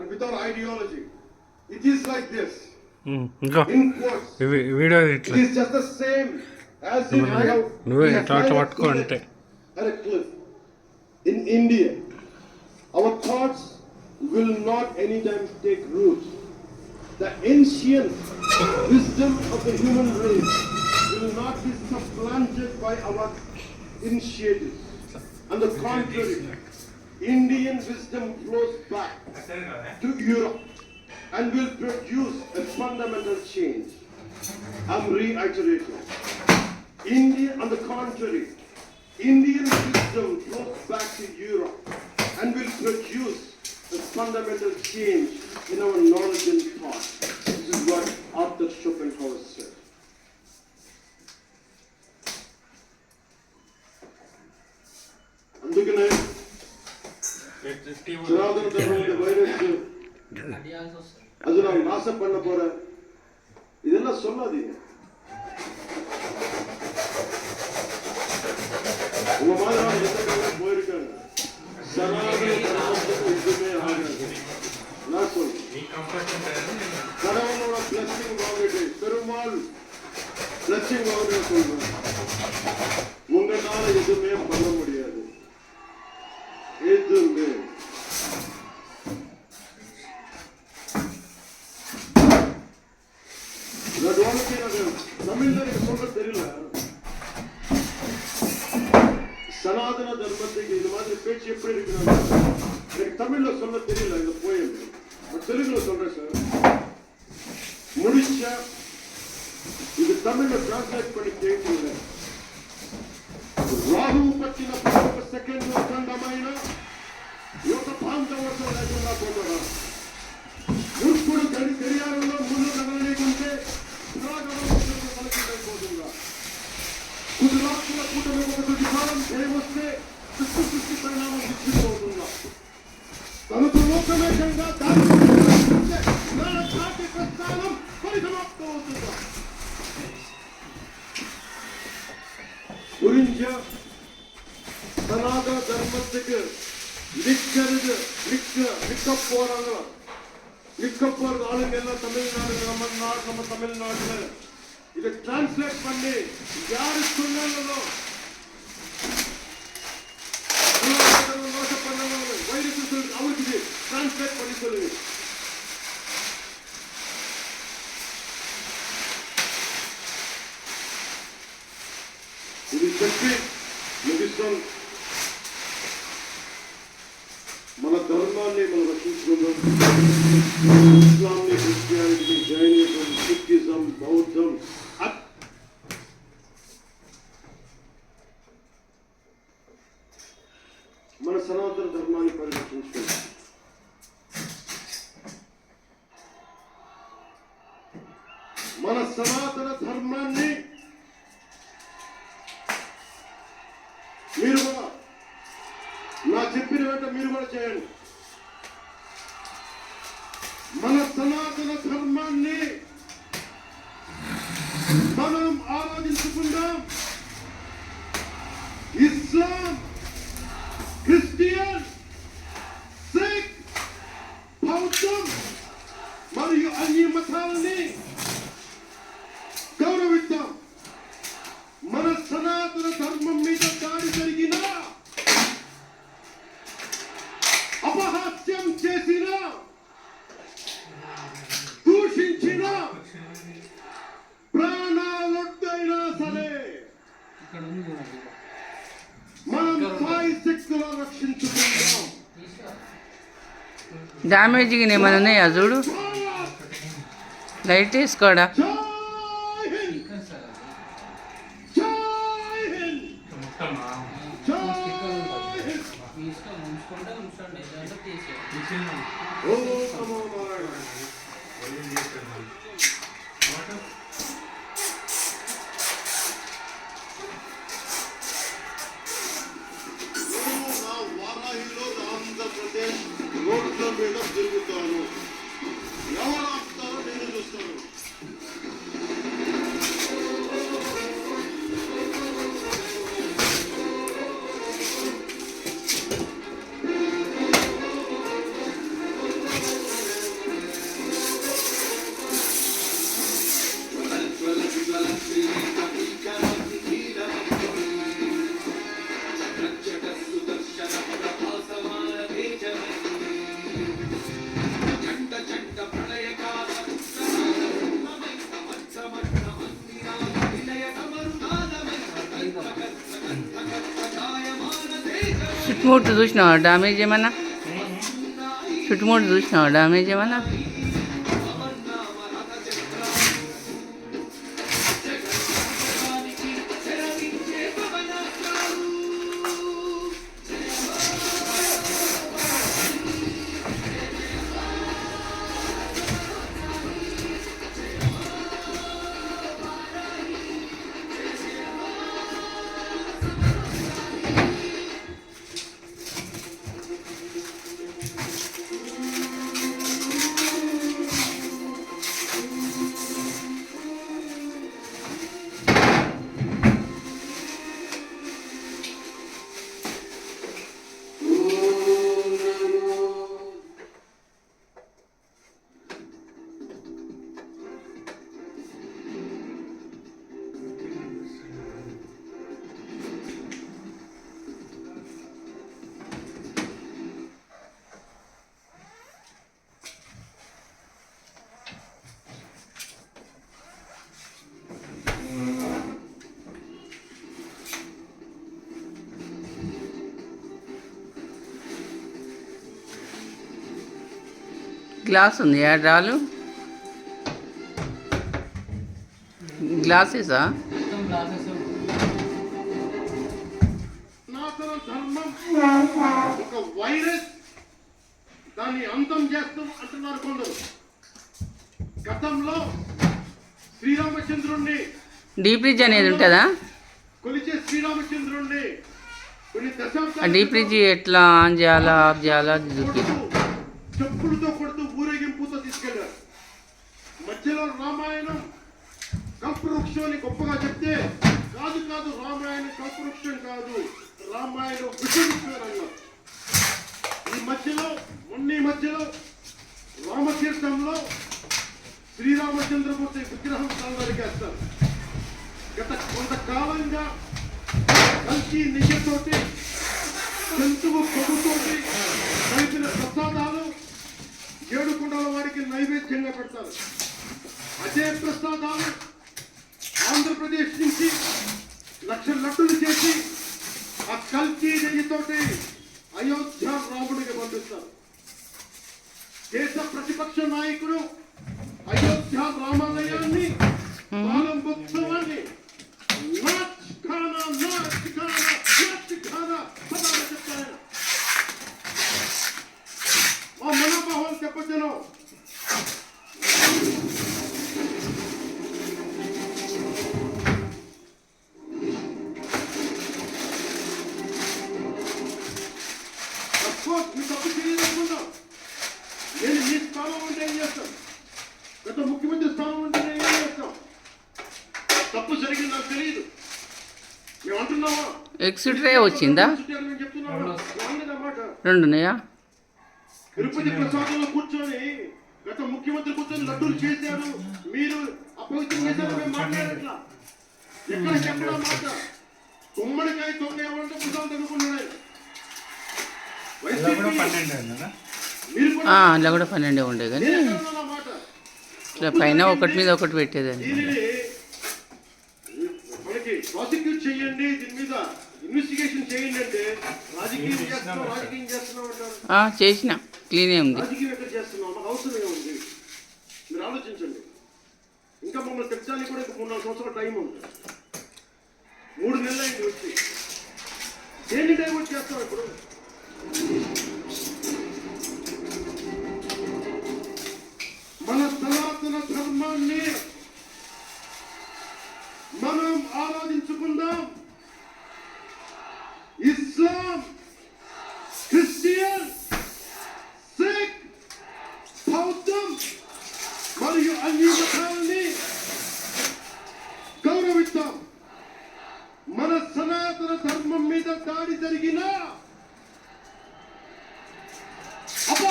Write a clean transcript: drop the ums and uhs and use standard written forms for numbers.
and without ideology. It is like this. In quotes. It is just the same as if we have at a cliff. In India, our thoughts will not anytime take root. The ancient wisdom of the human race will not be supplanted by our initiatives. On the contrary, Indian wisdom flows back to Europe and will produce a fundamental change. I'm reiterating. On the contrary, Indian wisdom flows back to Europe and will produce a fundamental change in our knowledge and thought. This is what Arthur Schopenhauer said. అందుకనే సనాతన ధర్మದ virus அது நான் நாசம் பண்ண போறேன் இதெல்லாம் சொல்லாதீங்க. உங்க மாதிரி எத்தனை போயிருக்காங்க சனாதன தர்மத்துக்கு எதுவுமே ஆகாது. நான் சொல்றேன் கடவுளோட பிளஸிங் வாங்கிட்டு பெருமாள் பிளஸிங் வாங்க சொல்றேன். உங்களால எதுவுமே பண்ண முடியாது. எதுவுமே தமிழ்ல எனக்கு சொல்ல தெரியல. சனாதன தர்மத்துக்கு இந்த மாதிரி பேச்சு எப்படி இருக்கிறாங்க எனக்கு தமிழ்ல சொல்ல தெரியல. இந்த போயம் தெலுங்குல சொல்றேன் சார். முடிச்சா இது தமிழ்ல டிரான்ஸ்லேட் பண்ணி கேட்கல. రాహువు పట్టిన 11 సెకండ్ల ఖండమైన యువత ప్రాంతవర్గం లేకుండా పోతారా? మూర్ఖుడు గడియారంలో ముందు కదలలేకుంటే పలికిపోతుందా? కుదురాత్మల కూటమి ఒకటి కాలం చేయవస్తే సృష్టి పరిణామం విచ్చిపోతుందా? తనకు లోకమేకంగా దాని ప్రస్థానం పరిసమాప్తం అవుతుందా? புரிஞ்சா சனாதன தர்மத்துக்கு விற்க போறது ஆளுங்க எல்லாம் தமிழ்நாடு நம்ம தமிழ்நாட்டுல இதை டிரான்ஸ்லேட் பண்ணி யாரு சொன்னாங்களோ வைரஸ் அவருக்கு டிரான்ஸ்லேட் பண்ணி சொல்லுங்க. ఇది చెప్పి ముగిస్తాం. మన ధర్మాన్ని మనం రక్షించుకుందాం. ఇస్లాంని, క్రిస్టియానిటీ, జైనిజం, సిక్కిజం, బౌద్ధం మన సనాతన ధర్మాన్ని పరిరక్షించుకుందాం. మన సనాతన ధర్మాన్ని మీరు కూడా నా చెప్పిన వెంట మీరు కూడా చేయండి. మన సనాతన ధర్మాన్ని మనం ఆరాధించుకుందాం. ఇస్లాం, క్రిస్టియన్, సిక్, బౌద్ధం మరియు అన్ని మతాలని గౌరవిద్దాం. మన సనాతన ధర్మం మీద దాడి జరిగిన అపహాస్యం చేసిన దూషించిన ప్రాణాలొద్దైనా సరే మనం సాయి శక్తులు రక్షించుకుందాం. డ్యామేజ్గా ఏమైనా ఉన్నాయా చూడు. లైట్ వేసుకోడా. ఆంధ్రప్రదేశ్ రోడ్ల మీద తిరుగుతాను. ఎవరు ఆపుతారో నేను చూస్తాను. చుట్టుముట్టు చూసినావా డ్యామేజ్ ఏమన్నా? చుట్టుముట్టు చూసినావా డ్యామేజ్ ఏమన్నా? గ్లాస్ ఉంది డ్రాలు గ్లాసెసా? సనాతన ధర్మం ఒక వైరస్, దాన్ని అంతం చేస్తాం అంటున్నారు కొందరు. గతంలో శ్రీరామచంద్రుణ్ణి డీప్ ఫ్రిడ్జ్ అనేది ఉంటుందా? కొలిచే శ్రీరామచంద్రుణ్ణి కొన్ని ఆ దశాబ్దాలు డీప్ ఫ్రిడ్జ్ ఎట్లా ఆన్ చేయాలా ఆఫ్ చేయాలా చూపి. చెప్పులతో కొడుతూ ఊరేగింపుతో తీసుకెళ్లారు. మధ్యలో రామాయణం కల్పవృక్షం అని గొప్పగా చెప్తే, కాదు కాదు రామాయణం కల్పవృక్షం కాదు, రామాయణం విషవృక్షం అన్నారు. ఈ మధ్యలో రామతీర్థంలో శ్రీరామచంద్రమూర్తి విగ్రహం నరికేస్తారు. గత కొంతకాలంగా కంచి నెయ్యతోటి జంతువు కొవ్వుతోటి కలిపిన ప్రసాదాలు ఏడుకొండల వారికి నైవేద్యంగా పెడతారు. అదే ప్రసాదాలు ఆంధ్రప్రదేశ్ నుంచి 1,00,000 లడ్డులు చేసి ఆ కల్తీ నెయ్యితోటి అయోధ్య రాముడికి పంపిస్తారు. దేశ ప్రతిపక్ష నాయకుడు అయోధ్య రామాలయాన్ని ప్రారంభోత్సవాన్ని చెప్తారు. మా మనోభావాలు చెప్పొచ్చును. మీ తప్పు తెలియదనుకున్నాం. నేను మీ స్థానం ఉంటే ఏం చేస్తాం? గత ముఖ్యమంత్రి స్థానం ఉంటే నేను ఏం చేస్తాం? తప్పు జరిగింది నాకు తెలియదు. మేము అంటున్నావా? ఎక్స్ట్రా వచ్చిందా? చెప్తున్నావా? రెండు ఉన్నాయా? తిరుపతి ప్రసాదంలో కూర్చొని గత ముఖ్యమంత్రి కూర్చొని లడ్డూలు చేశారు, మీరు అపవిత్రం చేశారు, మేము మాట్లాడట్లా. ఎక్కడ మాట గుమ్మడికాయ తొంగ ఏమంటే ప్రసాదం తగ్గుకున్నాడు. అలా కూడా 12 ఉండే కానీ ఇట్లా పైన ఒకటి మీద ఒకటి పెట్టేదాన్ని. మనకి ప్రాసిక్యూట్ చేయండి, దీని మీద ఇన్వెస్టిగేషన్ చేయండి అంటే రాజకీయం చేస్తున్నాం అంటారు. చేసిన క్లీనే ఉంది. రాజకీయం ఎక్కడ చేస్తున్నాం? మాకు అవసరమే ఉంది. మీరు ఆలోచించండి. ఇంకా మమ్మల్ని తెచ్చడానికి కూడా 3-4 సంవత్సరాల టైం ఉంది. 3 నెలలు అయింది వచ్చి. దేన్ని డైవర్ట్ చేస్తాం ఇప్పుడు?